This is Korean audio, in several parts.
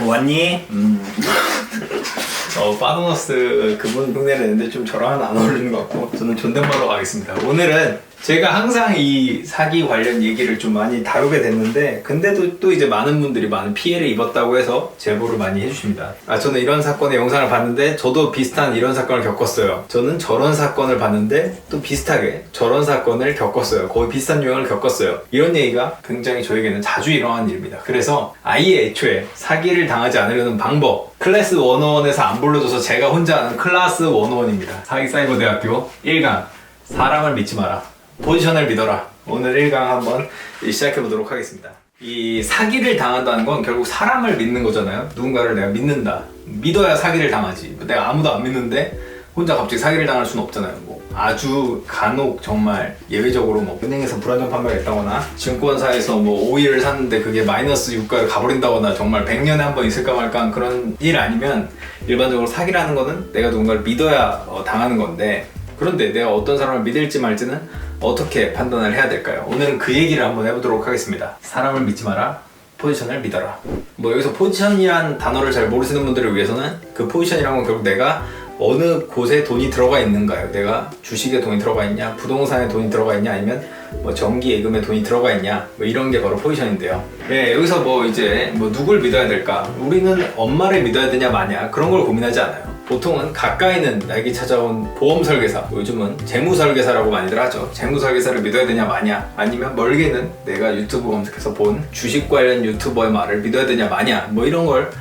왔니? 파도너스 그분 흉내를 내는데 좀 저랑은 안 어울리는 것 같고 저는 존댓말로 가겠습니다. 오늘은 제가 항상 이 사기 관련 얘기를 좀 많이 다루게 됐는데 근데도 또 이제 많은 분들이 많은 피해를 입었다고 해서 제보를 많이 해주십니다. 저는 이런 사건의 영상을 봤는데 저도 비슷한 이런 사건을 겪었어요. 저는 저런 사건을 봤는데 또 비슷하게 저런 사건을 겪었어요. 거의 비슷한 유형을 겪었어요. 이런 얘기가 굉장히 저에게는 자주 일어나는 일입니다. 그래서 아예 애초에 사기를 당하지 않으려는 방법, 클래스 101에서 안 불러줘서 제가 혼자 하는 클래스 101입니다. 사기사이버대학교 1강 사람을 믿지 마라, 포지션을 믿어라. 오늘 1강 한번 시작해보도록 하겠습니다. 이 사기를 당한다는 건 결국 사람을 믿는 거잖아요. 누군가를 내가 믿는다. 믿어야 사기를 당하지. 내가 아무도 안 믿는데 혼자 갑자기 사기를 당할 수는 없잖아요. 뭐 아주 간혹 정말 예외적으로 뭐 은행에서 불안전 판매를 했다거나 증권사에서 뭐 오일을 샀는데 그게 마이너스 유가를 가버린다거나 정말 100년에 한 번 있을까 말까 한 그런 일 아니면 일반적으로 사기라는 거는 내가 누군가를 믿어야 당하는 건데, 그런데 내가 어떤 사람을 믿을지 말지는 어떻게 판단을 해야 될까요? 오늘은 그 얘기를 한번 해보도록 하겠습니다. 사람을 믿지 마라, 포지션을 믿어라. 뭐 여기서 포지션이란 단어를 잘 모르시는 분들을 위해서는 그 포지션이란 건 결국 내가 어느 곳에 돈이 들어가 있는가요? 내가 주식에 돈이 들어가 있냐, 부동산에 돈이 들어가 있냐, 아니면 뭐 전기 예금에 돈이 들어가 있냐, 뭐 이런 게 바로 포지션인데요. 네, 여기서 뭐 이제 뭐 누굴 믿어야 될까? 우리는 엄마를 믿어야 되냐 마냐 그런 걸 고민하지 않아요. 보통은 가까이는 나에게 찾아온 보험 설계사, 요즘은 재무 설계사라고 많이들 하죠. 재무 설계사를 믿어야 되냐 마냐, 아니면 멀게는 내가 유튜브 검색해서 본 주식 관련 유튜버의 말을 믿어야 되냐 마냐, 뭐 이런 걸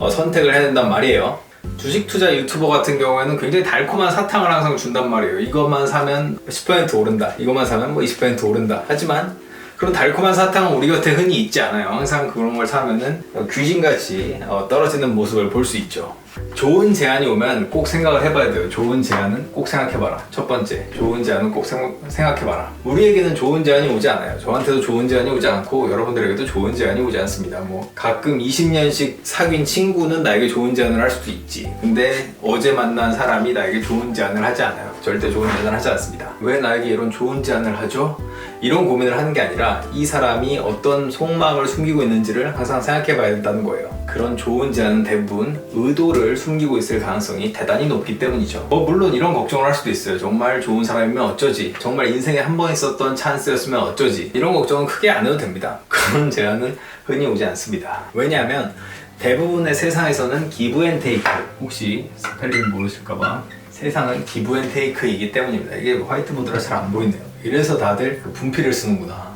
선택을 해야 된단 말이에요. 주식 투자 유튜버 같은 경우에는 굉장히 달콤한 사탕을 항상 준단 말이에요. 이것만 사면 10% 오른다, 이것만 사면 뭐 20% 오른다. 하지만 그런 달콤한 사탕은 우리 곁에 흔히 있지 않아요. 항상 그런 걸 사면은 귀신같이 떨어지는 모습을 볼 수 있죠. 좋은 제안이 오면 꼭 생각을 해봐야 돼요. 좋은 제안은 꼭 생각해봐라. 첫 번째, 좋은 제안은 꼭 생각해봐라. 우리에게는 좋은 제안이 오지 않아요. 저한테도 좋은 제안이 오지 않고 여러분들에게도 좋은 제안이 오지 않습니다. 뭐 가끔 20년씩 사귄 친구는 나에게 좋은 제안을 할 수도 있지. 근데 어제 만난 사람이 나에게 좋은 제안을 하지 않아요. 절대 좋은 제안을 하지 않습니다. 왜 나에게 이런 좋은 제안을 하죠? 이런 고민을 하는 게 아니라 이 사람이 어떤 속마음을 숨기고 있는지를 항상 생각해 봐야 된다는 거예요. 그런 좋은 제안은 대부분 의도를 숨기고 있을 가능성이 대단히 높기 때문이죠. 물론 이런 걱정을 할 수도 있어요. 정말 좋은 사람이면 어쩌지? 정말 인생에 한 번 있었던 찬스였으면 어쩌지? 이런 걱정은 크게 안 해도 됩니다. 그런 제안은 흔히 오지 않습니다. 왜냐하면 대부분의 세상에서는 기브 앤 테이크, 혹시 스펠링 모르실까봐, 세상은 기브 앤 테이크이기 때문입니다. 이게 화이트보드라 잘 안 보이네요. 이래서 다들 분필을 쓰는구나.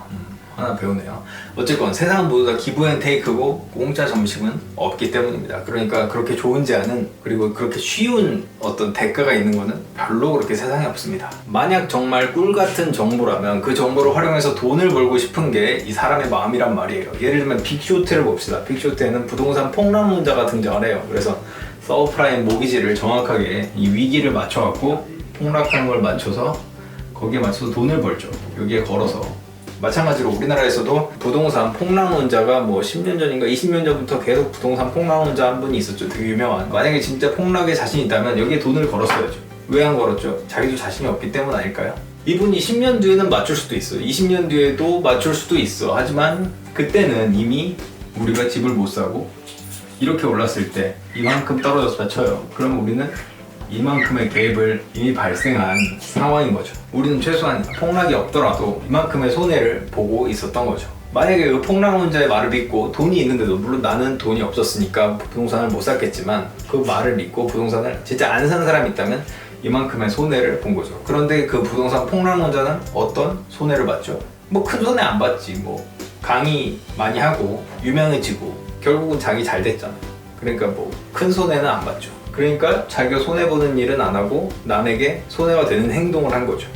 하나 배우네요. 어쨌건 세상은 모두 다 기브 앤 테이크고 공짜 점심은 없기 때문입니다. 그러니까 그렇게 좋은 제안은, 그리고 그렇게 쉬운 어떤 대가가 있는 거는 별로 그렇게 세상에 없습니다. 만약 정말 꿀 같은 정보라면 그 정보를 활용해서 돈을 벌고 싶은 게 이 사람의 마음이란 말이에요. 예를 들면 빅쇼트를 봅시다. 빅쇼트에는 부동산 폭락론자가 등장을 해요. 그래서 서브프라임 모기지를 정확하게 이 위기를 맞춰갖고 폭락하는 걸 맞춰서 거기에 맞춰서 돈을 벌죠. 여기에 걸어서. 마찬가지로 우리나라에서도 부동산 폭락론자가 뭐 10년 전인가 20년 전부터 계속 부동산 폭락론자 한 분이 있었죠. 되게 유명한. 만약에 진짜 폭락에 자신 있다면 여기에 돈을 걸었어야죠. 왜 안 걸었죠? 자기도 자신이 없기 때문 아닐까요? 이분이 10년 뒤에는 맞출 수도 있어. 20년 뒤에도 맞출 수도 있어. 하지만 그때는 이미 우리가 집을 못 사고 이렇게 올랐을 때 이만큼 떨어져서 쳐요. 그럼 우리는 이만큼의 갭을 이미 발생한 상황인 거죠. 우리는 최소한 폭락이 없더라도 이만큼의 손해를 보고 있었던 거죠. 만약에 그 폭락론자의 말을 믿고 돈이 있는데도, 물론 나는 돈이 없었으니까 부동산을 못 샀겠지만 그 말을 믿고 부동산을 진짜 안 산 사람이 있다면 이만큼의 손해를 본 거죠. 그런데 그 부동산 폭락론자는 어떤 손해를 봤죠? 뭐 큰 손해 안 봤지. 뭐 강의 많이 하고 유명해지고 결국은 자기 잘 됐잖아. 그러니까 뭐 큰 손해는 안 봤죠. 그러니까 자기가 손해보는 일은 안 하고 남에게 손해가 되는 행동을 한 거죠.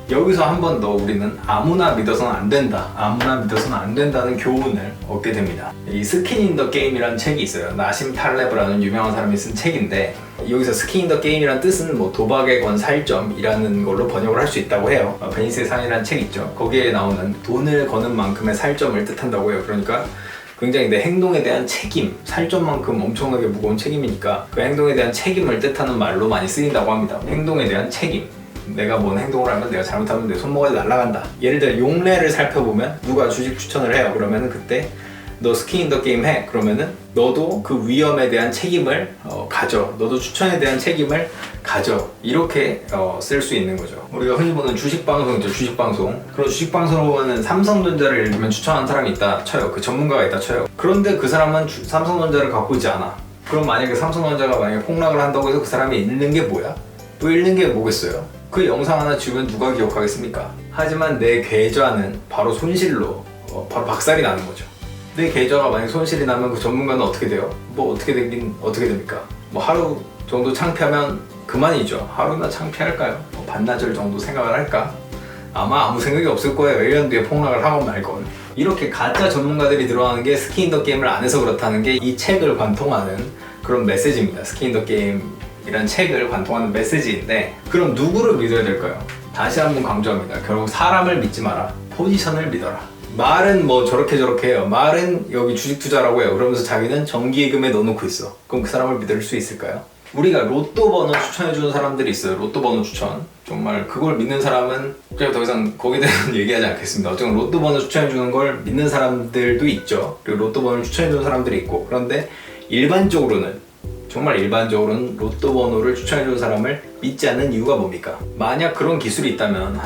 여기서 한 번 더 우리는 아무나 믿어서는 안 된다, 아무나 믿어서는 안 된다는 교훈을 얻게 됩니다. 이 스킨 인 더 게임이라는 책이 있어요. 나심 탈레브라는 유명한 사람이 쓴 책인데, 여기서 스킨 인 더 게임이라는 뜻은 뭐 도박에 건 살점이라는 걸로 번역을 할 수 있다고 해요. 베니스의 상이라는 책 있죠. 거기에 나오는 돈을 거는 만큼의 살점을 뜻한다고 해요. 그러니까 굉장히 내 행동에 대한 책임, 살점만큼 엄청나게 무거운 책임이니까 그 행동에 대한 책임을 뜻하는 말로 많이 쓰인다고 합니다. 행동에 대한 책임. 내가 뭔 행동을 하면 내가 잘못하면 내 손모가지 날아간다. 예를 들어 용례를 살펴보면 누가 주식 추천을 해요. 그러면 그때 너 스킨 인 더 게임 해. 그러면은 너도 그 위험에 대한 책임을 가져. 너도 추천에 대한 책임을 가져. 이렇게 쓸 수 있는 거죠. 우리가 흔히 보는 주식방송이죠. 주식방송. 그런 주식방송으로는 삼성전자를 예를 들면 추천하는 사람이 있다 쳐요. 그 전문가가 있다 쳐요. 그런데 그 사람은 삼성전자를 갖고 있지 않아. 그럼 만약에 삼성전자가 만약에 폭락을 한다고 해서 그 사람이 잃는 게 뭐야? 또 잃는 게 뭐겠어요? 그 영상 하나 지우면 누가 기억하겠습니까? 하지만 내 계좌는 바로 손실로 바로 박살이 나는 거죠. 내 계좌가 만약 손실이 나면 그 전문가는 어떻게 돼요? 뭐 어떻게 되긴 어떻게 됩니까? 뭐 하루 정도 창피하면 그만이죠. 하루나 창피할까요? 뭐 반나절 정도 생각을 할까? 아마 아무 생각이 없을 거예요. 1년 뒤에 폭락을 하건 말건. 이렇게 가짜 전문가들이 들어가는 게 스킨 인 더 게임을 안 해서 그렇다는 게 이 책을 관통하는 그런 메시지입니다. 스킨 인 더 게임이란 책을 관통하는 메시지인데, 그럼 누구를 믿어야 될까요? 다시 한번 강조합니다. 결국 사람을 믿지 마라. 포지션을 믿어라. 말은 뭐 저렇게 해요. 말은 여기 주식 투자라고 해요. 그러면서 자기는 정기예금에 넣어놓고 있어. 그럼 그 사람을 믿을 수 있을까요? 우리가 로또 번호 추천해주는 사람들이 있어요. 로또 번호 추천. 정말 그걸 믿는 사람은 제가 더 이상 거기에 대해서는 얘기하지 않겠습니다. 어쨌든 로또 번호 추천해주는 걸 믿는 사람들도 있죠. 그리고 로또 번호를 추천해주는 사람들이 있고, 그런데 정말 일반적으로는 로또 번호를 추천해주는 사람을 믿지 않는 이유가 뭡니까? 만약 그런 기술이 있다면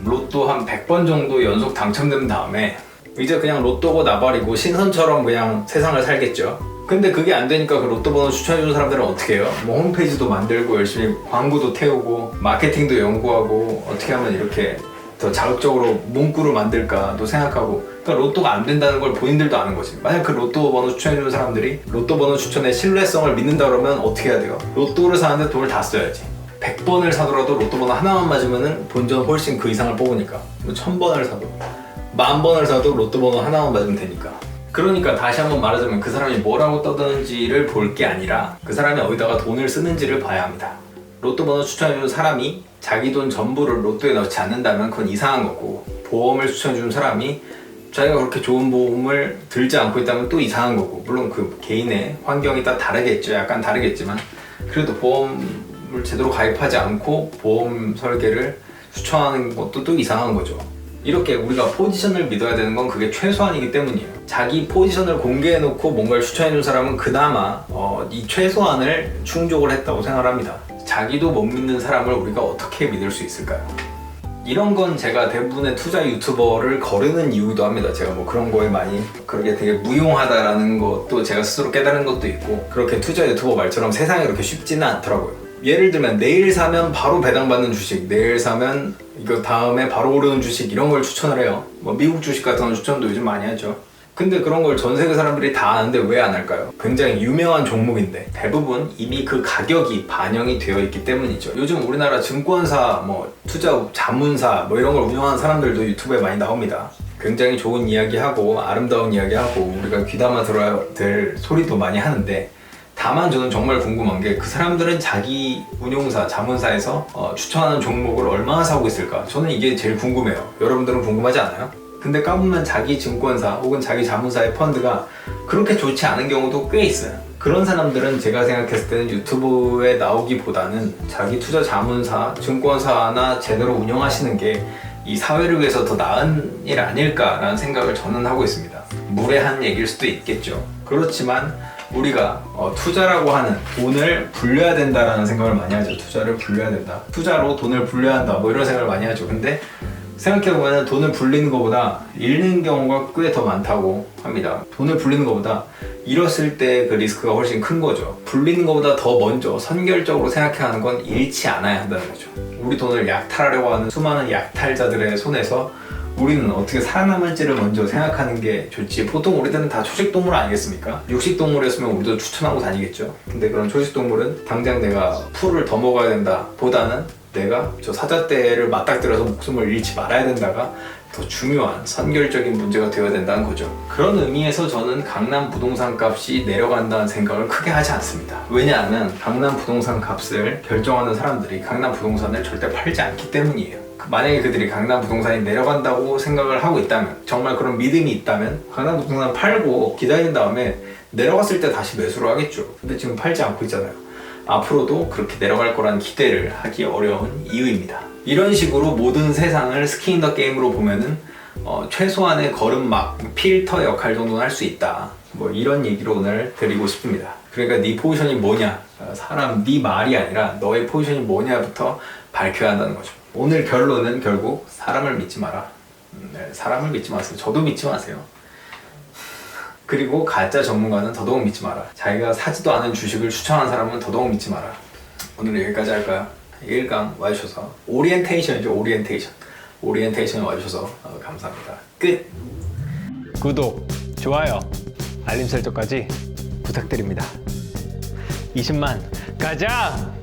로또 한 100번 정도 연속 당첨된 다음에 이제 그냥 로또고 나발이고 신선처럼 그냥 세상을 살겠죠. 근데 그게 안 되니까 그 로또 번호 추천해주는 사람들은 어떻게 해요? 뭐 홈페이지도 만들고 열심히 광고도 태우고 마케팅도 연구하고 어떻게 하면 이렇게 더 자극적으로 문구를 만들까도 생각하고, 그러니까 로또가 안 된다는 걸 본인들도 아는 거지. 만약 그 로또 번호 추천해주는 사람들이 로또 번호 추천의 신뢰성을 믿는다 그러면 어떻게 해야 돼요? 로또를 사는데 돈을 다 써야지. 100번을 사더라도 로또 번호 하나만 맞으면은 본전 훨씬 그 이상을 뽑으니까. 뭐 1000번을 사도 10,000번을 사도 로또 번호 하나만 맞으면 되니까. 그러니까 다시 한번 말하자면 그 사람이 뭐라고 떠드는지를 볼 게 아니라 그 사람이 어디다가 돈을 쓰는지를 봐야 합니다. 로또 번호 추천해주는 사람이 자기 돈 전부를 로또에 넣지 않는다면 그건 이상한 거고, 보험을 추천해주는 사람이 자기가 그렇게 좋은 보험을 들지 않고 있다면 또 이상한 거고, 물론 그 개인의 환경이 다 다르겠죠. 약간 다르겠지만 그래도 보험을 제대로 가입하지 않고 보험 설계를 추천하는 것도 또 이상한 거죠. 이렇게 우리가 포지션을 믿어야 되는 건 그게 최소한이기 때문이에요. 자기 포지션을 공개해놓고 뭔가를 추천해준 사람은 그나마 이 최소한을 충족을 했다고 생각합니다. 자기도 못 믿는 사람을 우리가 어떻게 믿을 수 있을까요? 이런 건 제가 대부분의 투자 유튜버를 거르는 이유기도 합니다. 제가 뭐 그런 거에 많이 그렇게 되게 무용하다라는 것도 제가 스스로 깨달은 것도 있고, 그렇게 투자 유튜버 말처럼 세상이 그렇게 쉽지는 않더라고요. 예를 들면 내일 사면 바로 배당받는 주식, 내일 사면 이거 다음에 바로 오르는 주식, 이런 걸 추천을 해요. 뭐 미국 주식 같은 거 추천도 요즘 많이 하죠. 근데 그런 걸 전 세계 사람들이 다 아는데 왜 안 할까요? 굉장히 유명한 종목인데 대부분 이미 그 가격이 반영이 되어 있기 때문이죠. 요즘 우리나라 증권사, 뭐 투자 자문사 뭐 이런 걸 운영하는 사람들도 유튜브에 많이 나옵니다. 굉장히 좋은 이야기하고 아름다운 이야기하고 우리가 귀담아 들어야 될 소리도 많이 하는데, 다만 저는 정말 궁금한 게 그 사람들은 자기 운용사, 자문사에서 추천하는 종목을 얼마나 사고 있을까? 저는 이게 제일 궁금해요. 여러분들은 궁금하지 않아요? 근데 까보면 자기 증권사 혹은 자기 자문사의 펀드가 그렇게 좋지 않은 경우도 꽤 있어요. 그런 사람들은 제가 생각했을 때는 유튜브에 나오기보다는 자기 투자 자문사, 증권사나 제대로 운영하시는 게 이 사회를 위해서 더 나은 일 아닐까라는 생각을 저는 하고 있습니다. 무례한 얘기일 수도 있겠죠. 그렇지만 우리가 투자라고 하는 돈을 불려야 된다라는 생각을 많이 하죠. 투자를 불려야 된다. 투자로 돈을 불려야 한다. 뭐 이런 생각을 많이 하죠. 근데 생각해보면 돈을 불리는 것보다 잃는 경우가 꽤 더 많다고 합니다. 돈을 불리는 것보다 잃었을 때 그 리스크가 훨씬 큰 거죠. 불리는 것보다 더 먼저 선결적으로 생각해야 하는 건 잃지 않아야 한다는 거죠. 우리 돈을 약탈하려고 하는 수많은 약탈자들의 손에서 우리는 어떻게 살아남을지를 먼저 생각하는 게 좋지. 보통 우리들은 다 초식동물 아니겠습니까? 육식동물이었으면 우리도 추천하고 다니겠죠. 근데 그런 초식동물은 당장 내가 풀을 더 먹어야 된다 보다는 내가 저 사자떼를 맞닥뜨려서 목숨을 잃지 말아야 된다가 더 중요한 선결적인 문제가 되어야 된다는 거죠. 그런 의미에서 저는 강남 부동산 값이 내려간다는 생각을 크게 하지 않습니다. 왜냐하면 강남 부동산 값을 결정하는 사람들이 강남 부동산을 절대 팔지 않기 때문이에요. 만약에 그들이 강남 부동산이 내려간다고 생각을 하고 있다면, 정말 그런 믿음이 있다면 강남 부동산 팔고 기다린 다음에 내려갔을 때 다시 매수를 하겠죠. 근데 지금 팔지 않고 있잖아요. 앞으로도 그렇게 내려갈 거라는 기대를 하기 어려운 이유입니다. 이런 식으로 모든 세상을 스킨 인 더 게임으로 보면은 최소한의 걸음막, 필터 역할 정도는 할 수 있다. 뭐 이런 얘기를 오늘 드리고 싶습니다. 그러니까 네 포지션이 뭐냐, 사람 네 말이 아니라 너의 포지션이 뭐냐부터 밝혀야 한다는 거죠. 오늘 결론은 결국 사람을 믿지 마라. 네, 사람을 믿지 마세요. 저도 믿지 마세요. 그리고 가짜 전문가는 더더욱 믿지 마라. 자기가 사지도 않은 주식을 추천한 사람은 더더욱 믿지 마라. 오늘 여기까지 할까요? 1강 와주셔서 오리엔테이션이죠. 오리엔테이션에 와주셔서 감사합니다. 끝! 구독, 좋아요, 알림 설정까지 부탁드립니다. 20만 가자!